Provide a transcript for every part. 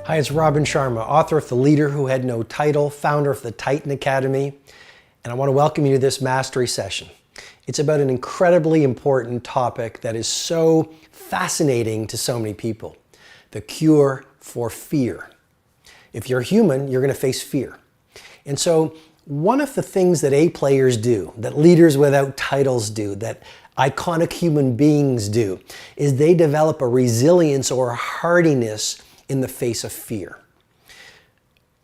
Hi, it's Robin Sharma, author of The Leader Who Had No Title, founder of the Titan Academy, and I want to welcome you to this mastery session. It's about an incredibly important topic that is so fascinating to so many people: the cure for fear. If you're human, you're going to face fear. And so one of the things that A players do, that leaders without titles do, that iconic human beings do, is they develop a resilience or a hardiness in the face of fear.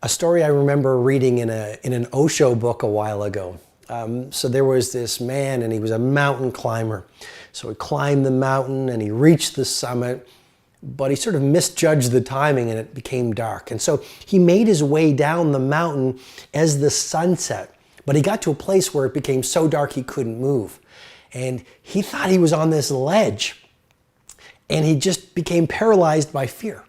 A story I remember reading in an Osho book a while ago. So there was this man, and he was a mountain climber. So he climbed the mountain and he reached the summit, but he sort of misjudged the timing and it became dark. And so he made his way down the mountain as the sun set, but he got to a place where it became so dark he couldn't move. And he thought he was on this ledge, and he just became paralyzed by fear.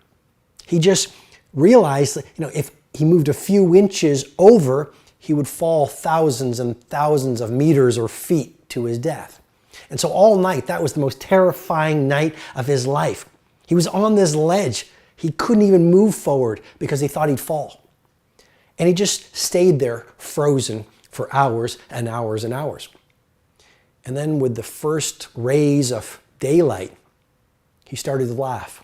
He just realized that, if he moved a few inches over, he would fall thousands and thousands of meters or feet to his death. And so all night, that was the most terrifying night of his life. He was on this ledge. He couldn't even move forward because he thought he'd fall. And he just stayed there frozen for hours and hours and hours. And then with the first rays of daylight, he started to laugh.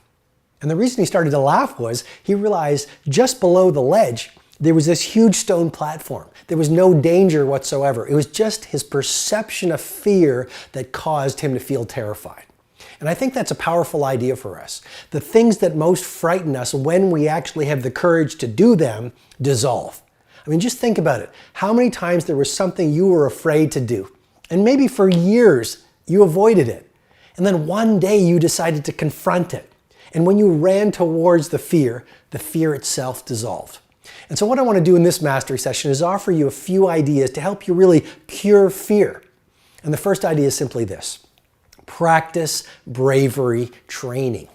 And the reason he started to laugh was he realized just below the ledge, there was this huge stone platform. There was no danger whatsoever. It was just his perception of fear that caused him to feel terrified. And I think that's a powerful idea for us. The things that most frighten us, when we actually have the courage to do them, dissolve. I mean, just think about it. How many times there was something you were afraid to do, and maybe for years you avoided it. And then one day you decided to confront it. And when you ran towards the fear itself dissolved. And so what I want to do in this mastery session is offer you a few ideas to help you really cure fear. And the first idea is simply this: practice bravery training.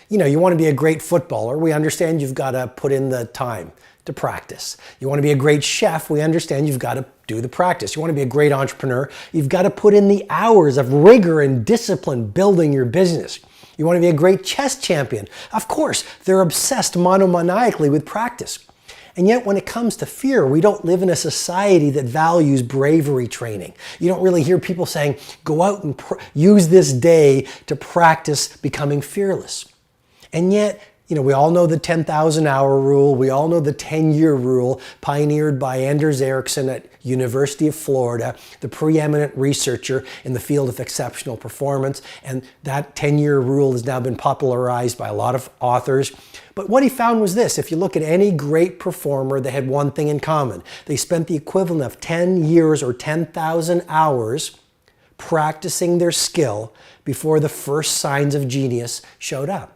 You want to be a great footballer. We understand you've got to put in the time to practice. You want to be a great chef. We understand you've got to do the practice. You want to be a great entrepreneur. You've got to put in the hours of rigor and discipline building your business. You want to be a great chess champion. Of course, they're obsessed monomaniacally with practice. And yet when it comes to fear, we don't live in a society that values bravery training. You don't really hear people saying, go out and use this day to practice becoming fearless. And yet, we all know the 10,000-hour rule. We all know the 10-year rule pioneered by Anders Ericsson at University of Florida, the preeminent researcher in the field of exceptional performance. And that 10-year rule has now been popularized by a lot of authors. But what he found was this: if you look at any great performer, they had one thing in common. They spent the equivalent of 10 years or 10,000 hours practicing their skill before the first signs of genius showed up.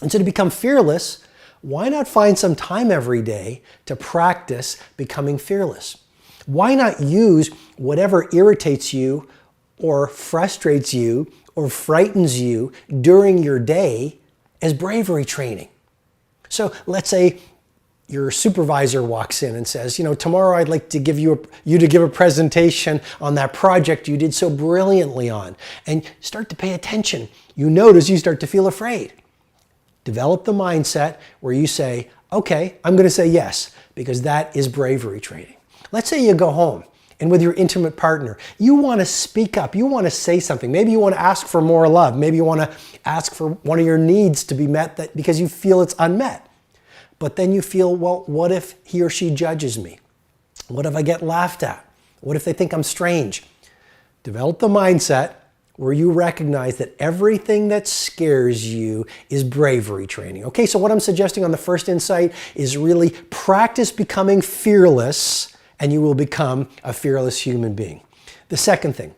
And so to become fearless, why not find some time every day to practice becoming fearless? Why not use whatever irritates you or frustrates you or frightens you during your day as bravery training? So let's say your supervisor walks in and says, tomorrow I'd like to give you to give a presentation on that project you did so brilliantly on. And start to pay attention. You notice you start to feel afraid. Develop the mindset where you say, okay, I'm going to say yes, because that is bravery training. Let's say you go home and with your intimate partner, you want to speak up. You want to say something. Maybe you want to ask for more love. Maybe you want to ask for one of your needs to be met because you feel it's unmet. But then you feel, well, what if he or she judges me? What if I get laughed at? What if they think I'm strange? Develop the mindset where you recognize that everything that scares you is bravery training. Okay, so what I'm suggesting on the first insight is really practice becoming fearless, and you will become a fearless human being. The second thing,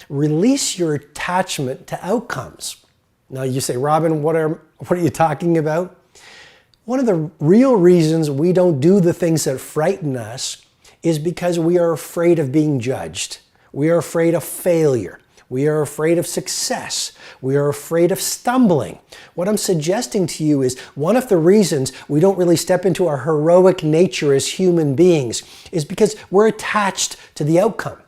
release your attachment to outcomes. Now you say, Robin, what are you talking about? One of the real reasons we don't do the things that frighten us is because we are afraid of being judged. We are afraid of failure. We are afraid of success. We are afraid of stumbling. What I'm suggesting to you is one of the reasons we don't really step into our heroic nature as human beings is because we're attached to the outcome.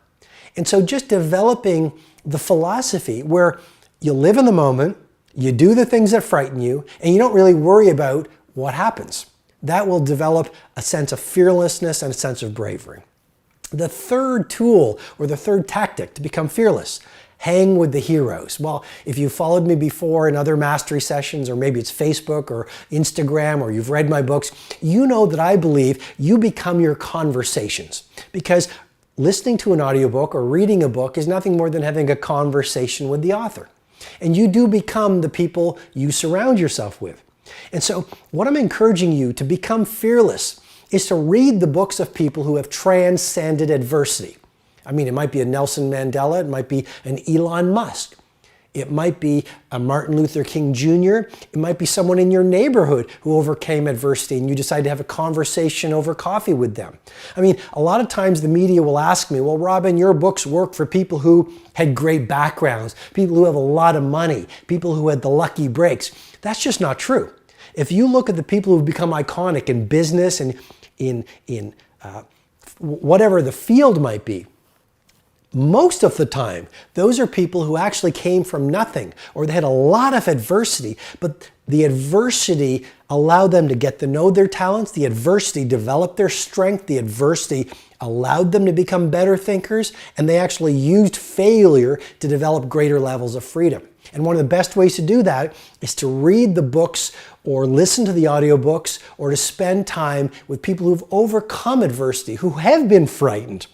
And so just developing the philosophy where you live in the moment, you do the things that frighten you, and you don't really worry about what happens? That will develop a sense of fearlessness and a sense of bravery. The third tool or the third tactic to become fearless: hang with the heroes. Well, if you've followed me before in other mastery sessions, or maybe it's Facebook or Instagram, or you've read my books, you know that I believe you become your conversations. Because listening to an audiobook or reading a book is nothing more than having a conversation with the author. And you do become the people you surround yourself with. And so what I'm encouraging you to become fearless is to read the books of people who have transcended adversity. I mean, it might be a Nelson Mandela, it might be an Elon Musk, it might be a Martin Luther King Jr., it might be someone in your neighborhood who overcame adversity and you decide to have a conversation over coffee with them. I mean, a lot of times the media will ask me, well, Robin, your books work for people who had great backgrounds, people who have a lot of money, people who had the lucky breaks. That's just not true. If you look at the people who've become iconic in business and in whatever the field might be, most of the time, those are people who actually came from nothing, or they had a lot of adversity, but the adversity allowed them to get to know their talents, the adversity developed their strength, the adversity allowed them to become better thinkers, and they actually used failure to develop greater levels of freedom. And one of the best ways to do that is to read the books or listen to the audiobooks or to spend time with people who've overcome adversity, who have been frightened,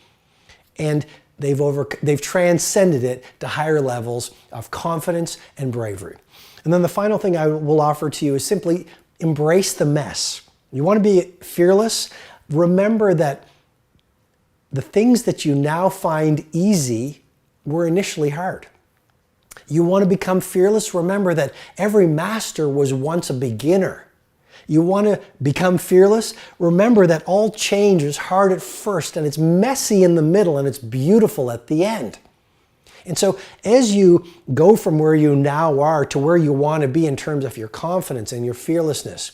and they've transcended it to higher levels of confidence and bravery. And then the final thing I will offer to you is simply embrace the mess. You want to be fearless? Remember that the things that you now find easy were initially hard. You want to become fearless? Remember that every master was once a beginner. You want to become fearless? Remember that all change is hard at first, and it's messy in the middle, and it's beautiful at the end. And so as you go from where you now are to where you want to be in terms of your confidence and your fearlessness,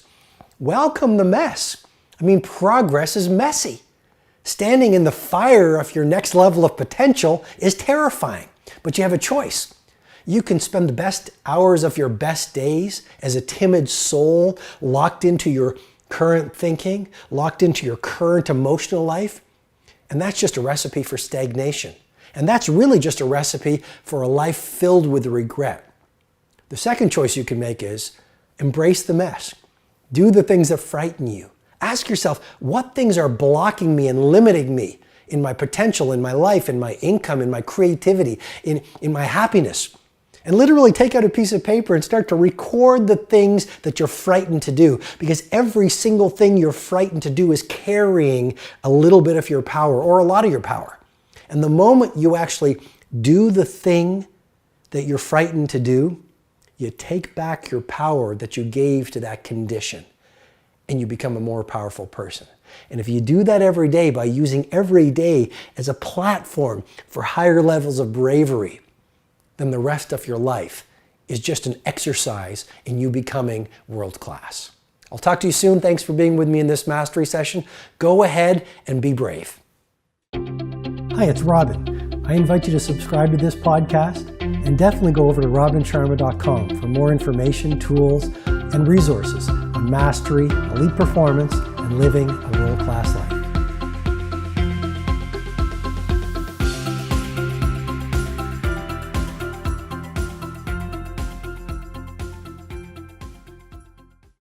welcome the mess. I mean, progress is messy. Standing in the fire of your next level of potential is terrifying, but you have a choice. You can spend the best hours of your best days as a timid soul, locked into your current thinking, locked into your current emotional life, and that's just a recipe for stagnation. And that's really just a recipe for a life filled with regret. The second choice you can make is embrace the mess. Do the things that frighten you. Ask yourself, what things are blocking me and limiting me in my potential, in my life, in my income, in my creativity, in my happiness? And literally take out a piece of paper and start to record the things that you're frightened to do, because every single thing you're frightened to do is carrying a little bit of your power or a lot of your power. And the moment you actually do the thing that you're frightened to do, you take back your power that you gave to that condition, and you become a more powerful person. And if you do that every day by using every day as a platform for higher levels of bravery, then the rest of your life is just an exercise in you becoming world class. I'll talk to you soon. Thanks for being with me in this mastery session. Go ahead and be brave. Hi, it's Robin. I invite you to subscribe to this podcast and definitely go over to robinsharma.com for more information, tools, and resources on mastery, elite performance, and living a world-class life.